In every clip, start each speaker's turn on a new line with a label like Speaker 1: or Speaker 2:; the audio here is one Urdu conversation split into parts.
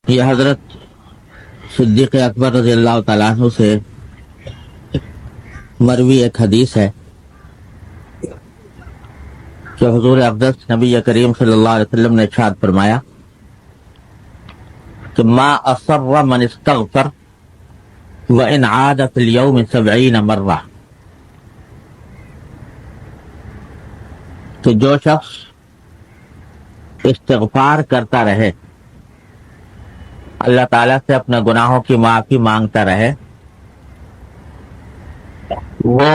Speaker 1: یہ حضرت صدیق اکبر رضی اللہ تعالیٰ عنہ سے مروی ایک حدیث ہے کہ حضور اقدس نبی کریم صلی اللہ علیہ وسلم نے ارشاد فرمایا کہ ما اصر من استغفر وان عاد فی اليوم 70 مرہ، کہ جو شخص استغفار کرتا رہے، اللہ تعالیٰ سے اپنے گناہوں کی معافی مانگتا رہے، وہ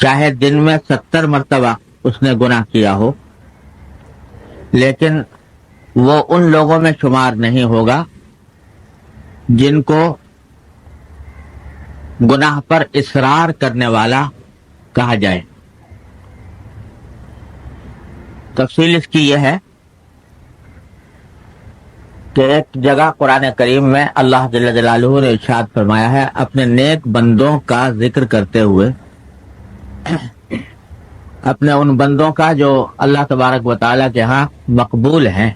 Speaker 1: چاہے دن میں 70 مرتبہ اس نے گناہ کیا ہو، لیکن وہ ان لوگوں میں شمار نہیں ہوگا جن کو گناہ پر اصرار کرنے والا کہا جائے۔ تفصیل اس کی یہ ہے کہ ایک جگہ قرآن کریم میں اللہ جل جلالہ نے ارشاد فرمایا ہے اپنے نیک بندوں کا ذکر کرتے ہوئے، اپنے ان بندوں کا جو اللہ تبارک و تعالیٰ کے ہاں مقبول ہیں،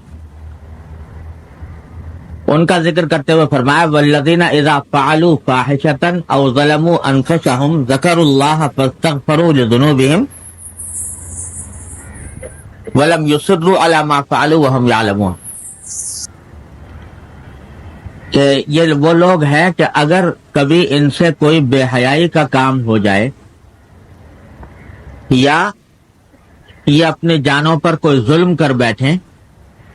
Speaker 1: ان کا ذکر کرتے ہوئے فرمایا والذین اذا فعلوا فاحشۃ او ظلموا انفسهم ذکروا اللہ فاستغفروا لذنوبهم ولم يصروا على ما فعلوا وهم يعلمون، کہ یہ وہ لوگ ہیں کہ اگر کبھی ان سے کوئی بے حیائی کا کام ہو جائے یا یہ اپنی جانوں پر کوئی ظلم کر بیٹھیں،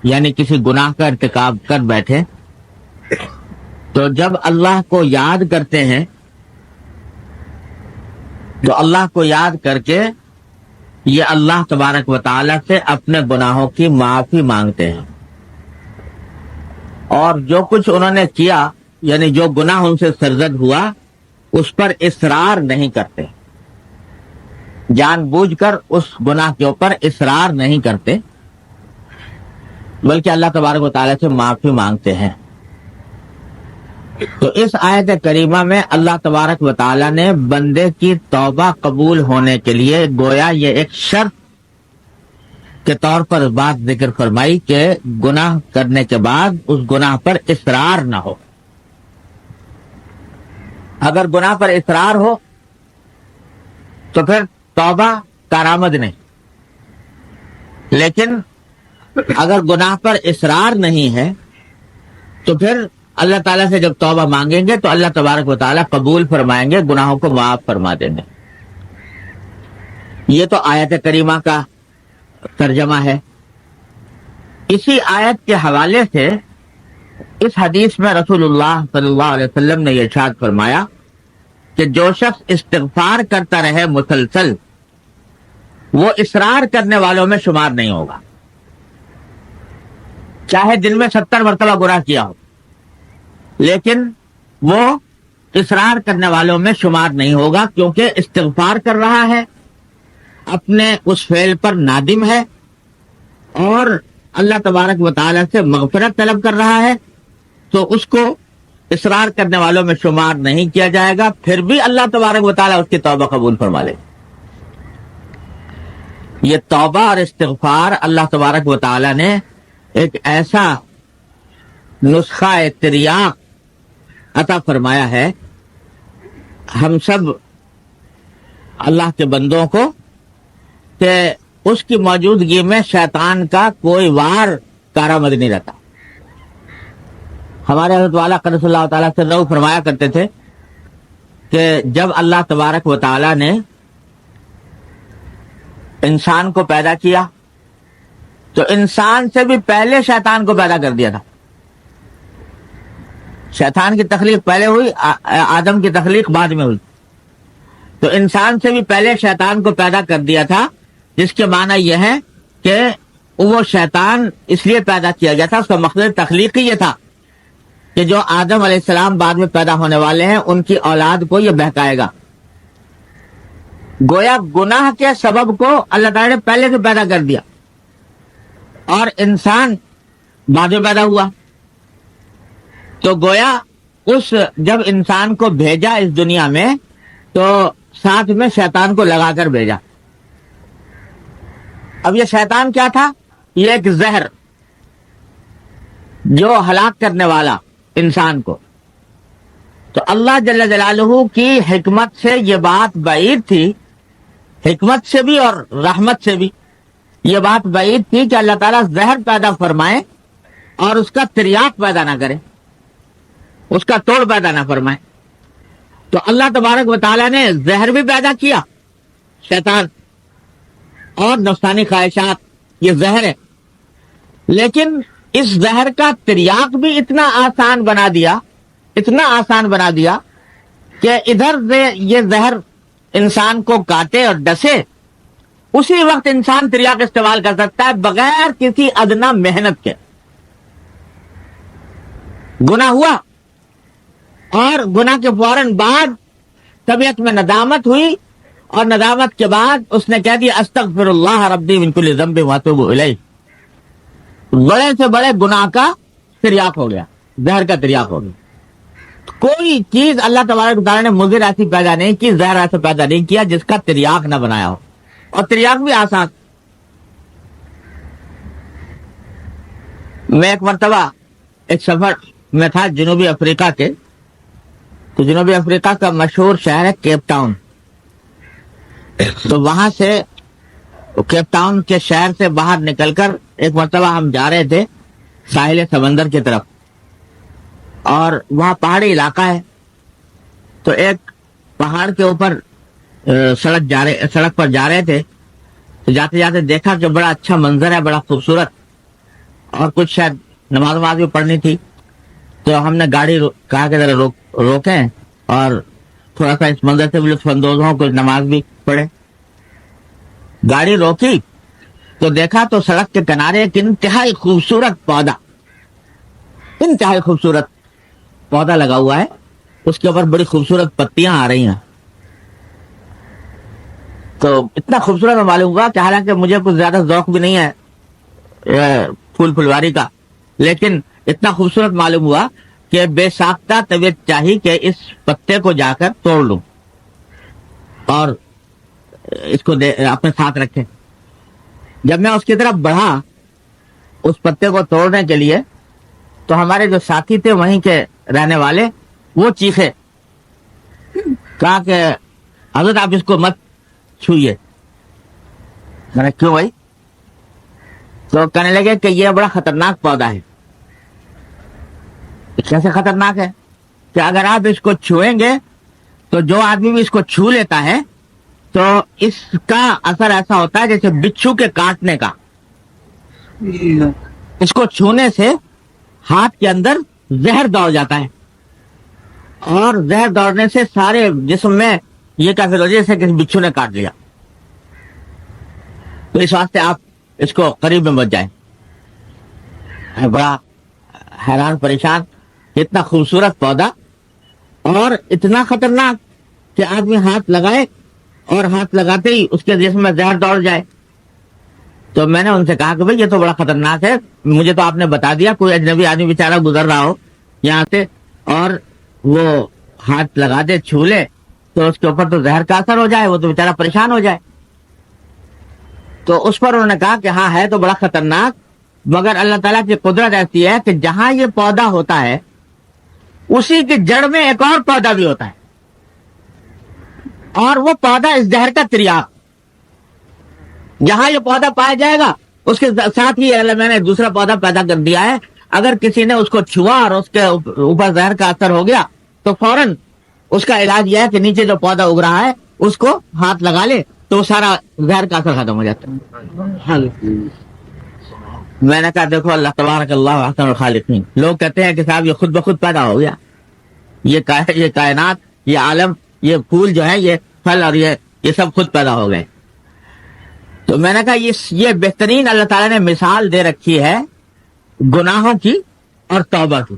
Speaker 1: یعنی کسی گناہ کا ارتکاب کر بیٹھیں، تو جب اللہ کو یاد کرتے ہیں تو اللہ کو یاد کر کے یہ اللہ تبارک و تعالیٰ سے اپنے گناہوں کی معافی مانگتے ہیں، اور جو کچھ انہوں نے کیا یعنی جو گناہ ان سے سرزد ہوا اس پر اصرار نہیں کرتے، جان بوجھ کر اس گناہ کے اوپر اصرار نہیں کرتے، بلکہ اللہ تبارک و تعالیٰ سے معافی مانگتے ہیں۔ تو اس آیت کریمہ میں اللہ تبارک و تعالیٰ نے بندے کی توبہ قبول ہونے کے لیے گویا یہ ایک شرط کے طور پر بات ذکر فرمائی کہ گناہ کرنے کے بعد اس گناہ پر اصرار نہ ہو۔ اگر گناہ پر اصرار ہو تو پھر توبہ کارآمد نہیں، لیکن اگر گناہ پر اصرار نہیں ہے تو پھر اللہ تعالیٰ سے جب توبہ مانگیں گے تو اللہ تبارک و تعالیٰ قبول فرمائیں گے، گناہوں کو معاف فرما دیں گے۔ یہ تو آیت کریمہ کا ترجمہ ہے۔ اسی آیت کے حوالے سے اس حدیث میں رسول اللہ صلی اللہ علیہ وسلم نے یہ ارشاد فرمایا کہ جو شخص استغفار کرتا رہے مسلسل وہ اصرار کرنے والوں میں شمار نہیں ہوگا، چاہے دن میں 70 مرتبہ گناہ کیا ہو، لیکن وہ اصرار کرنے والوں میں شمار نہیں ہوگا، کیونکہ استغفار کر رہا ہے، اپنے اس فعل پر نادم ہے اور اللہ تبارک و تعالیٰ سے مغفرت طلب کر رہا ہے، تو اس کو اصرار کرنے والوں میں شمار نہیں کیا جائے گا، پھر بھی اللہ تبارک و تعالیٰ اس کی توبہ قبول فرما لے۔ یہ توبہ اور استغفار اللہ تبارک و تعالیٰ نے ایک ایسا نسخہ تریاق عطا فرمایا ہے ہم سب اللہ کے بندوں کو کہ اس کی موجودگی میں شیطان کا کوئی وار کارآمد نہیں رہتا۔ ہمارے حضرت والا قدس اللہ تعالیٰ سے رو فرمایا کرتے تھے کہ جب اللہ تبارک و تعالیٰ نے انسان کو پیدا کیا تو انسان سے بھی پہلے شیطان کو پیدا کر دیا تھا۔ شیطان کی تخلیق پہلے ہوئی، آدم کی تخلیق بعد میں ہوئی، تو انسان سے بھی پہلے شیطان کو پیدا کر دیا تھا، جس کے معنی یہ ہے کہ وہ شیطان اس لیے پیدا کیا گیا تھا، اس کا مقصد تخلیقی یہ تھا کہ جو آدم علیہ السلام بعد میں پیدا ہونے والے ہیں ان کی اولاد کو یہ بہکائے گا۔ گویا گناہ کے سبب کو اللہ تعالیٰ نے پہلے سے پیدا کر دیا اور انسان بعد میں پیدا ہوا، تو گویا اس جب انسان کو بھیجا اس دنیا میں تو ساتھ میں شیطان کو لگا کر بھیجا۔ اب یہ شیطان کیا تھا؟ یہ ایک زہر، جو ہلاک کرنے والا انسان کو. تو اللہ جل جلالہ کی حکمت سے یہ بات بعید تھی، حکمت سے بھی اور رحمت سے بھی یہ بات بعید تھی کہ اللہ تعالیٰ زہر پیدا فرمائے اور اس کا تریاق پیدا نہ کرے، اس کا توڑ پیدا نہ فرمائے. تو اللہ تبارک و تعالیٰ نے زہر بھی پیدا کیا، شیطان اور نفسانی خواہشات، یہ زہر ہے. لیکن اس زہر کا تریاق بھی اتنا آسان بنا دیا، اتنا آسان بنا دیا کہ ادھر سے یہ زہر انسان کو کاٹے اور ڈسے، اسی وقت انسان تریاق استعمال کر سکتا ہے بغیر کسی ادنا محنت کے. گناہ ہوا اور گناہ کے فوراً بعد طبیعت میں ندامت ہوئی، اور ندامت کے بعد اس نے کہہ دیا استغفر اللہ ربی من کل ذنب واتوب الیہ. بڑے سے بڑے گناہ کا تریاق ہو گیا، زہر کا تریاق ہو گیا. کوئی چیز اللہ تبارک و تعالیٰ نے مضر ایسی پیدا نہیں کی، زہر ایسا پیدا نہیں کیا جس کا تریاق نہ بنایا ہو، اور تریاق بھی آسان. میں ایک مرتبہ ایک سفر میں تھا جنوبی افریقہ کے، تو جنوبی افریقہ کا مشہور شہر ہے کیپ ٹاؤن. تو وہاں سے کیپ ٹاؤن کے شہر سے باہر نکل کر ایک مرتبہ ہم جا رہے تھے ساحل سمندر کی طرف، اور وہاں پہاڑی علاقہ ہے. تو ایک پہاڑ کے اوپر سڑک پر جا رہے تھے، تو جاتے جاتے دیکھا کہ بڑا اچھا منظر ہے، بڑا خوبصورت، اور کچھ شاید نماز بھی پڑھنی تھی. تو ہم نے گاڑی کہا کہ ذرا روکیں اور تھوڑا سا اس منظر سے بھی لطف اندوز ہوں، کچھ نماز بھی پڑھے. گاڑی روکی تو دیکھا تو سڑک کے کنارے ایک انتہائی خوبصورت پودا، انتہائی خوبصورت پودا لگا ہوا ہے، اس کے اوپر بڑی خوبصورت پتیاں آ رہی ہیں. تو اتنا خوبصورت معلوم ہوا کہ حالانکہ مجھے کچھ زیادہ ذوق بھی نہیں ہے پھول پھلواری کا، لیکن اتنا خوبصورت معلوم ہوا کہ بے ساختہ طبیعت چاہی کہ اس پتے کو جا کر توڑ لوں اور اس کو اپنے ساتھ رکھیں. جب میں اس کی طرف بڑھا اس پتے کو توڑنے کے لیے، تو ہمارے جو ساتھی تھے وہیں کے رہنے والے، وہ چیخے، کہا کہ حضرت آپ اس کو مت چھوئیے. میں نے کیوں بھائی؟ تو کہنے لگے کہ یہ بڑا خطرناک پودا ہے. کیسے خطرناک ہے؟ کہ اگر آپ اس کو چھوئیں گے تو جو آدمی بھی اس کو چھو لیتا ہے تو اس کا اثر ایسا ہوتا ہے جیسے بچھو کے کاٹنے کا. اس کو چھونے سے ہاتھ کے اندر زہر دوڑ جاتا ہے، اور زہر دوڑنے سے سارے جسم میں یہ کیفر ہو جیسے کسی بچھو نے کاٹ لیا. تو اس واسطے آپ اس کو قریب میں مت جائیں. بڑا حیران پریشان، اتنا خوبصورت پودا اور اتنا خطرناک کہ آدمی ہاتھ لگائے اور ہاتھ لگاتے ہی اس کے جسم میں زہر دوڑ جائے. تو میں نے ان سے کہا کہ بھئی یہ تو بڑا خطرناک ہے، مجھے تو آپ نے بتا دیا، کوئی اجنبی آدمی بیچارہ گزر رہا ہو یہاں سے اور وہ ہاتھ لگا دے، چھو لے، تو اس کے اوپر تو زہر کا اثر ہو جائے، وہ تو بیچارہ پریشان ہو جائے. تو اس پر انہوں نے کہا کہ ہاں ہے تو بڑا خطرناک، مگر اللہ تعالیٰ کی قدرت ایسی ہے کہ جہاں یہ پودا ہوتا ہے اسی کی جڑ میں ایک اور پودا بھی ہوتا ہے، اور وہ پودا اس زہر کا تریاق. جہاں یہ پودا پایا جائے گا اس کے ساتھ ہی میں نے دوسرا پودا پیدا کر دیا ہے. اگر کسی نے اس کو چھوا اور اس کے اوپر زہر کا اثر ہو گیا تو فوراً اس کا علاج یہ ہے کہ نیچے جو پودا اگ رہا ہے اس کو ہاتھ لگا لے تو سارا زہر کا اثر ختم ہو جاتا ہے. میں نے کہا دیکھو اللہ تبارک اللہ احسن الخالقین. لوگ کہتے ہیں کہ صاحب یہ خود بخود پیدا ہو گیا، یہ کائنات، یہ عالم، یہ پھول جو ہے، یہ پھل اور یہ سب خود پیدا ہو گئے. تو میں نے کہا یہ بہترین اللہ تعالیٰ نے مثال دے رکھی ہے گناہوں کی اور توبہ کی،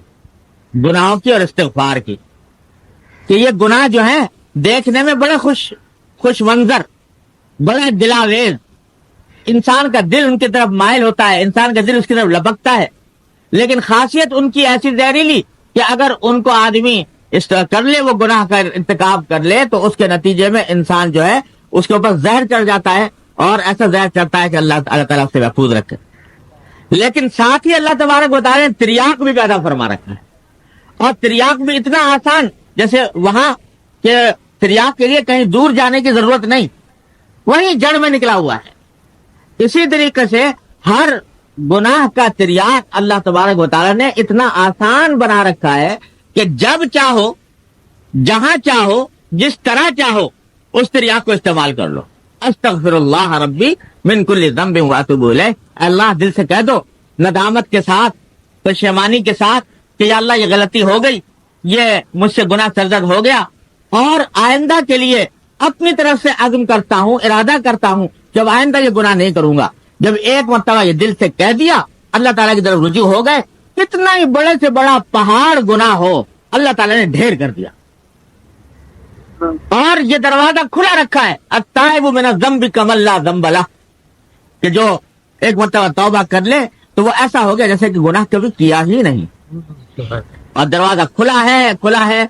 Speaker 1: گناہوں کی اور استغفار کی، کہ یہ گناہ جو ہیں دیکھنے میں بڑے خوش منظر، بڑے دلاویز، انسان کا دل ان کی طرف مائل ہوتا ہے، انسان کا دل اس کی طرف لپکتا ہے، لیکن خاصیت ان کی ایسی زہریلی کہ اگر ان کو آدمی اس طرح کر لے، وہ گناہ کا ارتکاب کر لے، تو اس کے نتیجے میں انسان جو ہے اس کے اوپر زہر چڑھ جاتا ہے، اور ایسا زہر چڑھتا ہے کہ اللہ تعالیٰ سے محفوظ رکھے. لیکن ساتھ ہی اللہ تبارک و تعالیٰ نے تریاق بھی پیدا فرما رکھا ہے، اور تریاق بھی اتنا آسان، جیسے وہاں کہ تریاق کے لیے کہیں دور جانے کی ضرورت نہیں، وہیں جڑ میں نکلا ہوا ہے۔ اسی طریقے سے ہر گناہ کا تریاق اللہ تبارک و تعالیٰ نے اتنا آسان بنا رکھا ہے کہ جب چاہو، جہاں چاہو، جس طرح چاہو اس تریاق کو استعمال کر لو۔ استغفر اللہ ربی من کل ذنب واتوب الیہ، اللہ دل سے کہہ دو، ندامت کے ساتھ، پشیمانی کے ساتھ کہ یا اللہ یہ غلطی ہو گئی، یہ مجھ سے گناہ سرزد ہو گیا، اور آئندہ کے لیے اپنی طرف سے عزم کرتا ہوں، ارادہ کرتا ہوں جب آئندہ یہ گناہ نہیں کروں گا۔ جب ایک مرتبہ یہ دل سے کہہ دیا، اللہ تعالیٰ کی طرف رجوع ہو گئے، کتنا ہی بڑے سے بڑا پہاڑ گناہ ہو اللہ تعالیٰ نے ڈھیر کر دیا۔ اور یہ دروازہ کھلا رکھا ہے، التائب من الذنب کمن لا ذنب لہ، کہ جو ایک مرتبہ توبہ کر لے تو وہ ایسا ہو گیا جیسے کہ گناہ کبھی کیا ہی نہیں۔ اور دروازہ کھلا ہے، کھلا ہے،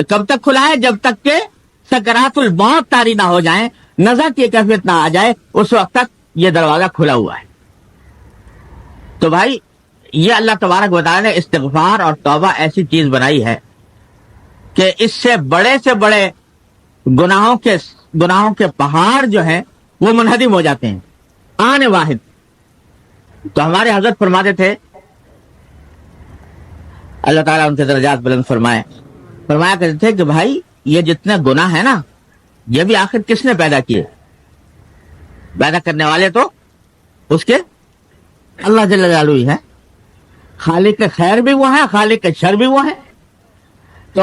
Speaker 1: کب تک کھلا ہے؟ جب تک کہ سکرات الموت طاری نہ ہو جائیں، نظر کی کیفیت نہ آ جائے، اس وقت تک یہ دروازہ کھلا ہوا ہے۔ تو بھائی یہ اللہ تبارک و تعالیٰ نے استغفار اور توبہ ایسی چیز بنائی ہے کہ اس سے بڑے گناہوں کے پہاڑ جو ہیں وہ منہدم ہو جاتے ہیں آن واحد۔ تو ہمارے حضرت فرماتے تھے، اللہ تعالیٰ ان کے درجات بلند فرمایا کرتے تھے کہ بھائی یہ جتنے گناہ ہیں نا، یہ بھی آخر کس نے پیدا کیے؟ پیدا کرنے والے تو اس کے اللہ جل جلالہ ہی ہے۔ خالق خیر بھی وہ ہے، خالق شر بھی وہ ہے۔ تو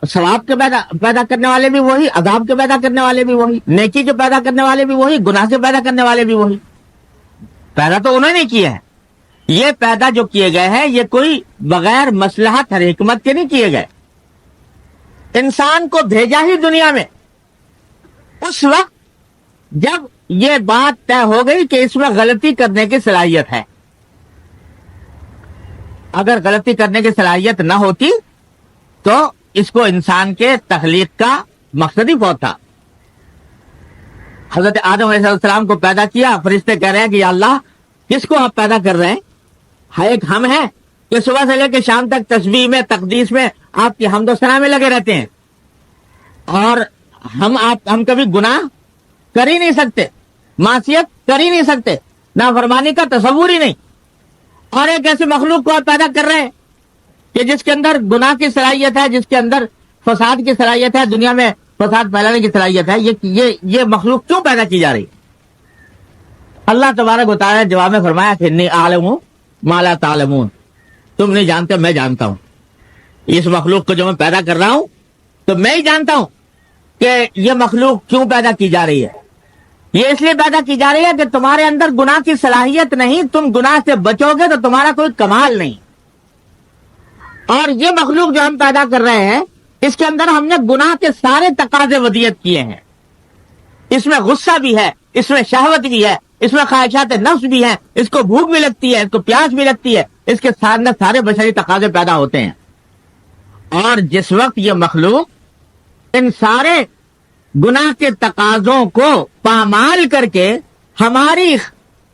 Speaker 1: ثواب کے پیدا کرنے والے بھی وہی، عذاب کے پیدا کرنے والے بھی وہی، نیکی کے پیدا کرنے والے بھی وہی، گناہ سے پیدا کرنے والے بھی وہی۔ پیدا تو انہوں نے کیا ہے۔ یہ پیدا جو کیے گئے ہیں یہ کوئی بغیر مصلحت اور حکمت کے نہیں کیے گئے۔ انسان کو بھیجا ہی دنیا میں اس وقت جب یہ بات طے ہو گئی کہ اس میں غلطی کرنے کی صلاحیت ہے۔ اگر غلطی کرنے کی صلاحیت نہ ہوتی تو اس کو انسان کے تخلیق کا مقصد ہی بہت تھا۔ حضرت آدم علیہ السلام کو پیدا کیا، فرشتے کہہ رہے ہیں کہ یا اللہ کس کو آپ پیدا کر رہے ہیں؟ ایک ہم ہیں کہ صبح سے لے کے شام تک تسبیح میں، تقدیس میں، آپ کی حمد و ثنا میں لگے رہتے ہیں، اور ہم کبھی گناہ کر ہی نہیں سکتے، معصیت کر ہی نہیں سکتے، نافرمانی کا تصور ہی نہیں، اور ایک ایسے مخلوق کو آپ پیدا کر رہے ہیں کہ جس کے اندر گناہ کی صلاحیت ہے، جس کے اندر فساد کی صلاحیت ہے، دنیا میں فساد پھیلانے کی صلاحیت ہے۔ یہ مخلوق کیوں پیدا کی جا رہی؟ اللہ تبارک و تعالیٰ نے جواب میں فرمایا کہ انی اعلم ما لا تعلمون، تم نہیں جانتے، میں جانتا ہوں۔ اس مخلوق کو جو میں پیدا کر رہا ہوں تو میں ہی جانتا ہوں کہ یہ مخلوق کیوں پیدا کی جا رہی ہے۔ یہ اس لیے پیدا کی جا رہی ہے کہ تمہارے اندر گناہ کی صلاحیت نہیں، تم گناہ سے بچو گے تو تمہارا کوئی کمال نہیں۔ اور یہ مخلوق جو ہم پیدا کر رہے ہیں اس کے اندر ہم نے گناہ کے سارے تقاضے ودیت کیے ہیں۔ اس میں غصہ بھی ہے، اس میں شہوت بھی ہے، اس میں خواہشات نفس بھی ہیں، اس کو بھوک بھی لگتی ہے، اس کو پیاس بھی لگتی ہے، اس کے ساتھ سارے بشری تقاضے پیدا ہوتے ہیں۔ اور جس وقت یہ مخلوق ان سارے گناہ کے تقاضوں کو پامال کر کے ہماری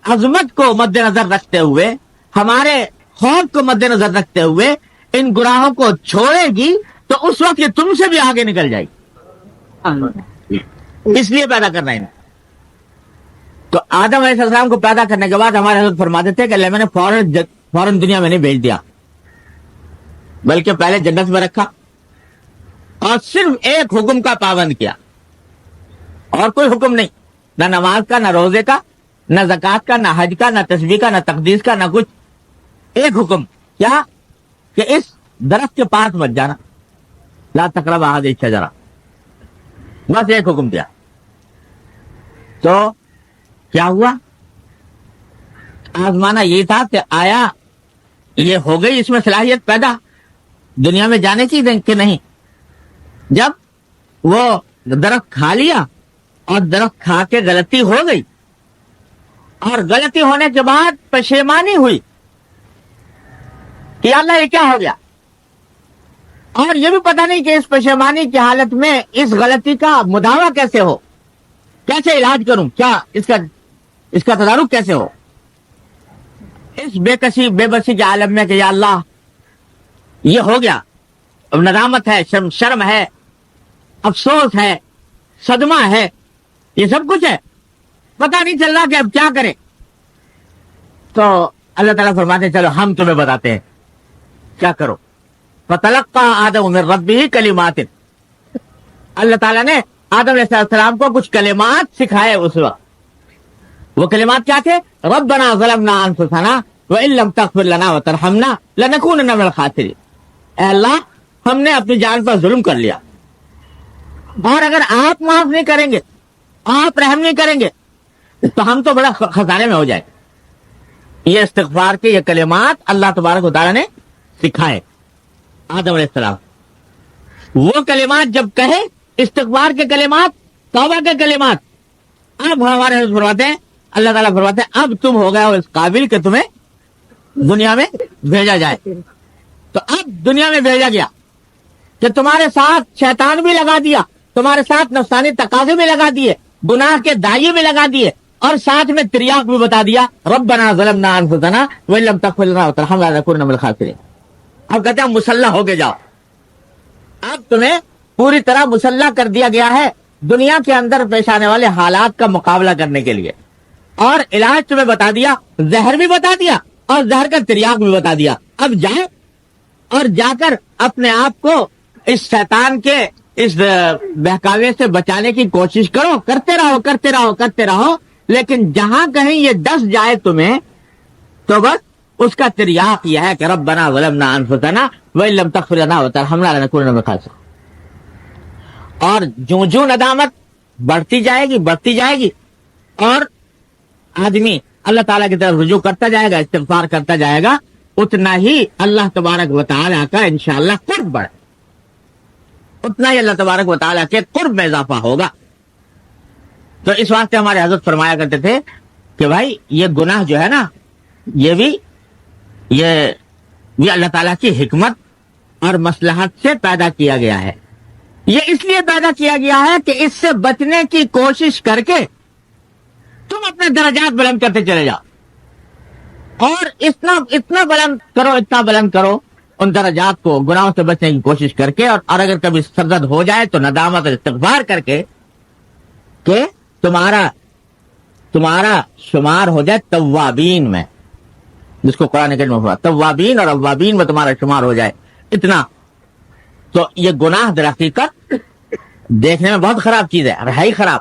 Speaker 1: عظمت کو مد نظر رکھتے ہوئے، ہمارے خوف کو مد نظر رکھتے ہوئے ان گناہوں کو چھوڑے گی تو اس وقت یہ تم سے بھی آگے نکل جائے گی۔ اس لیے پیدا کرنا ہے۔ تو آدم علیہ السلام کو پیدا کرنے کے بعد ہمارے حضرت فرماتے تھے کہ اللہ میں نے فوراً دنیا میں نہیں بھیج دیا، بلکہ پہلے جنت میں رکھا اور صرف ایک حکم کا پابند کیا، اور کوئی حکم نہیں، نہ نماز کا، نہ روزے کا، نہ زکوٰۃ کا، نہ حج کا، نہ تسبیح کا، نہ تقدیس کا، نہ کچھ۔ ایک حکم کیا کہ اس درخت کے پاس مت جانا، لا تقربوا هذه الشجرة، بس ایک حکم دیا۔ تو کیا ہوا؟ آزمانا یہ تھا کہ آیا یہ ہو گئی اس میں صلاحیت پیدا دنیا میں جانے کی کہ نہیں۔ جب وہ درخت کھا لیا اور درخت کھا کے غلطی ہو گئی، اور غلطی ہونے کے بعد پشیمانی ہوئی کہ اللہ یہ کیا ہو گیا، اور یہ بھی پتہ نہیں کہ اس پشیمانی کی حالت میں اس غلطی کا مداوع کیسے ہو، کیسے علاج کروں، کیا اس کا تدارک کیسے ہو۔ اس بے بسی کے عالم میں کہ یا اللہ یہ ہو گیا، اب ندامت ہے، شرم ہے، افسوس ہے، صدمہ ہے، یہ سب کچھ ہے، پتہ نہیں چل رہا کہ اب کیا کرے. تو اللہ تعالیٰ فرماتے ہیں چلو ہم تمہیں بتاتے ہیں کیا کرو. فتلقى آدم من ربه کلمات، اللہ تعالیٰ نے آدم علیہ السلام کو کچھ کلمات سکھائے اس وقت. وہ کلمات کیا تھے؟ ربنا ظلمنا انفسنا وان لم تغفر لنا وترحمنا لنكونن من الخاسرین. اے اللہ ہم نے اپنی جان پر ظلم کر لیا، اور اگر آپ معاف نہیں کریں گے، آپ رحم نہیں کریں گے تو ہم تو بڑا خسارے میں ہو جائیں. یہ استغفار کے یہ کلمات اللہ تبارک و تعالیٰ نے سکھائے آدم علیہ السلام. وہ کلمات جب کہے، استغفار کے کلمات، توبہ کے کلمات، اب ہمارے حضرت فرماتے ہیں، اللہ تعالیٰ فرماتے ہیں اب تم ہو گئے ہو اس قابل کہ تمہیں دنیا میں بھیجا جائے. تو اب دنیا میں بھیجا گیا کہ تمہارے ساتھ شیطان بھی لگا دیا، تمہارے ساتھ نفسانی تقاضے بھی لگا دیے، گناہ کے دائیں بھی لگا دیے، اور ساتھ میں تریاق بھی بتا دیا ربنا ظلمنا انفسنا وان لم تغفر لنا وترحمنا لنكونن من الخاسرین. اب کہتے ہیں مسلح ہو کے جاؤ، اب تمہیں پوری طرح مسلح کر دیا گیا ہے دنیا کے اندر پیش آنے والے حالات کا مقابلہ کرنے کے لیے، اور علاج تمہیں بتا دیا، زہر بھی بتا دیا اور زہر کا تریاق بھی بتا دیا. اب جائے اور جا کر اپنے آپ کو اس شیطان کے اس بہکاوے سے بچانے کی کوشش کرو، کرتے رہو کرتے رہو کرتے رہو، لیکن جہاں کہیں یہ ڈس جائے تمہیں تو بس اس کا تریاق یہ ہے کہ ربنا ظلمنا انفسنا وان لم تغفر لنا وترحمنا لنكونن من الخاسرین. اور جو ندامت بڑھتی جائے گی اور آدمی اللہ تعالیٰ کی طرف رجوع کرتا جائے گا، استغفار کرتا جائے گا، اتنا ہی اللہ تبارک و تعالیٰ کا انشاءاللہ قرب بڑھے، اتنا ہی اللہ تبارک و تعالیٰ کے قرب میں اضافہ ہوگا. تو اس واسطے ہمارے حضرت فرمایا کرتے تھے کہ بھائی یہ گناہ جو ہے نا، یہ بھی اللہ تعالیٰ کی حکمت اور مصلحت سے پیدا کیا گیا ہے. یہ اس لیے پیدا کیا گیا ہے کہ اس سے بچنے کی کوشش کر کے تم اپنے درجات بلند کرتے چلے جاؤ، اور اتنا بلند کرو ان درجات کو گناہوں سے بچنے کی کوشش کر کے، اور اگر کبھی سرزد ہو جائے تو ندامت اور استغفار کر کے کہ تمہارا شمار ہو جائے توابین میں، جس کو قرآن کریم میں ہوا توابین اور اوابین میں تمہارا شمار ہو جائے. اتنا تو یہ گناہ در حقیقت دیکھنے میں بہت خراب چیز ہے، اور ہے ہی خراب.